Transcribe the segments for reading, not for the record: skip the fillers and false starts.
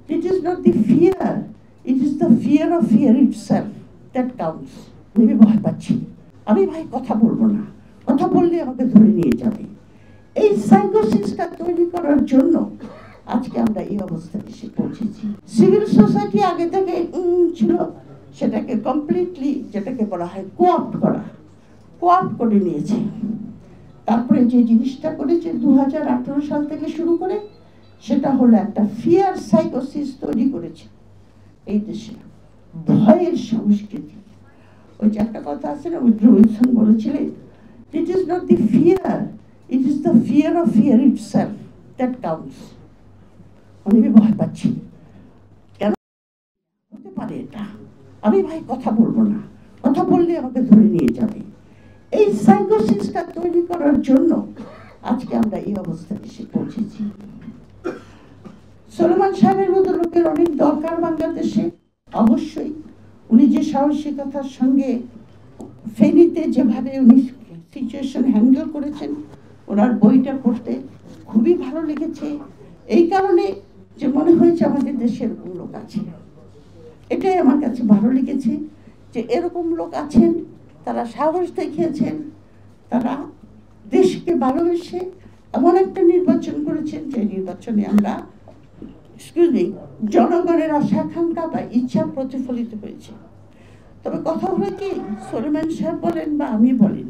It is not the fear, it is the fear of fear itself that counts. আমি ভয় পাচ্ছি, আমি ভাই কথা বলবো না, কথা বললে আমাকে ধরে নিয়ে যাবে। এই সাইকোসিসটা তৈরি করার জন্য আজকে আমরা এই অবস্থায় এসে পৌঁছেছি। সিভিল সোসাইটি আগে থেকে ছিল, সেটাকে কমপ্লিটলি যেটাকে বলা হয় কোঅপ্ট করে নিয়েছে। তারপরে যে জিনিসটা করেছে 2018 সাল থেকে শুরু করে, সেটা হলো একটা ফিয়ার সাইকোসিস তৈরি করেছে এই দেশে, ভয়ের সংস্কৃতি। ওই যে একটা কথা আছে না, উইড্রো উইলসন বলেছিলেন, it is not the fear, it is the fear of fear itself that counts. আমি ভয় পাচ্ছি, কেন হতে পারে এটা? আমি ভাই কথা বলবো না, কথা বললে আমাকে ধরে নিয়ে যাবে। এই সাইকোসিসটা তৈরি করার জন্য আজকে আমরা এই অবস্থায় এসে পৌঁছেছি। সলোমন সাহেবের মতো লোকের অনেক দরকার বাংলাদেশে, অবশ্যই। উনি যে সাহসিকতার সঙ্গে ফেনীতে যেভাবে উনি সিচুয়েশন হ্যান্ডেল করেছেন, ওনার বইটা পড়তে খুবই ভালো লেগেছে। এই কারণে যে মনে হয়েছে আমাদের দেশের লোক আছে, এটাই আমার কাছে ভালো লেগেছে যে এরকম লোক আছেন, তারা সাহস দেখিয়েছেন, তারা দেশকে ভালোবেসে এমন একটা নির্বাচন করেছেন যে নির্বাচনে আমরা জনগণের আশা আকাঙ্ক্ষা বা ইচ্ছা প্রতিফলিত হয়েছে। তবে কথা হলো কি, সলিমান সাহেব বলেন বা আমি বলেন,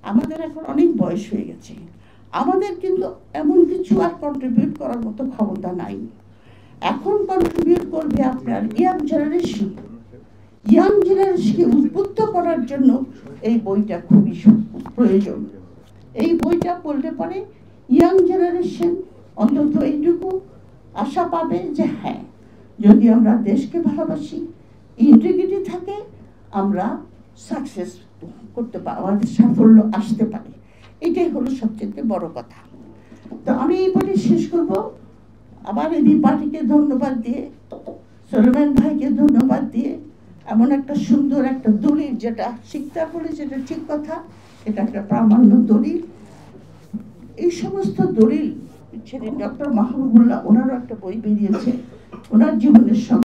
আমাদের এখন অনেক বয়স হয়ে গেছে, আমাদের কিন্তু এমন কিছু আর কন্ট্রিবিউট করার মতো ক্ষমতা নাই। এখন কন্ট্রিবিউট করবে আপনার ইয়াং জেনারেশনকে উদ্বুদ্ধ করার জন্য এই বইটা খুবই প্রয়োজন। এই বইটা পড়লে পরে ইয়াং জেনারেশন অন্তত এইটুকু আশা পাবে যে হ্যাঁ, যদি আমরা দেশকে ভালোবাসি, ইন্টিগ্রিটি থাকে, আমরা সাকসেস করতে পারি, আমাদের সাফল্য আসতে পারে। এটাই হলো সবচেয়ে বড় কথা। তো আমি এই বলে শেষ করব। আবার এই পার্টিকে ধন্যবাদ দিয়ে, সলোমন ভাইকে ধন্যবাদ দিয়ে, এমন একটা সুন্দর একটা দলিল, যেটা শিকদার বলে, যেটা ঠিক কথা, এটা একটা প্রামাণ্য দলিল। এই সমস্ত দলিল সেদিন ডক্টর মাহবুবুল্লাহ, ওনারও একটা বই বেরিয়েছে, ওনার জীবনের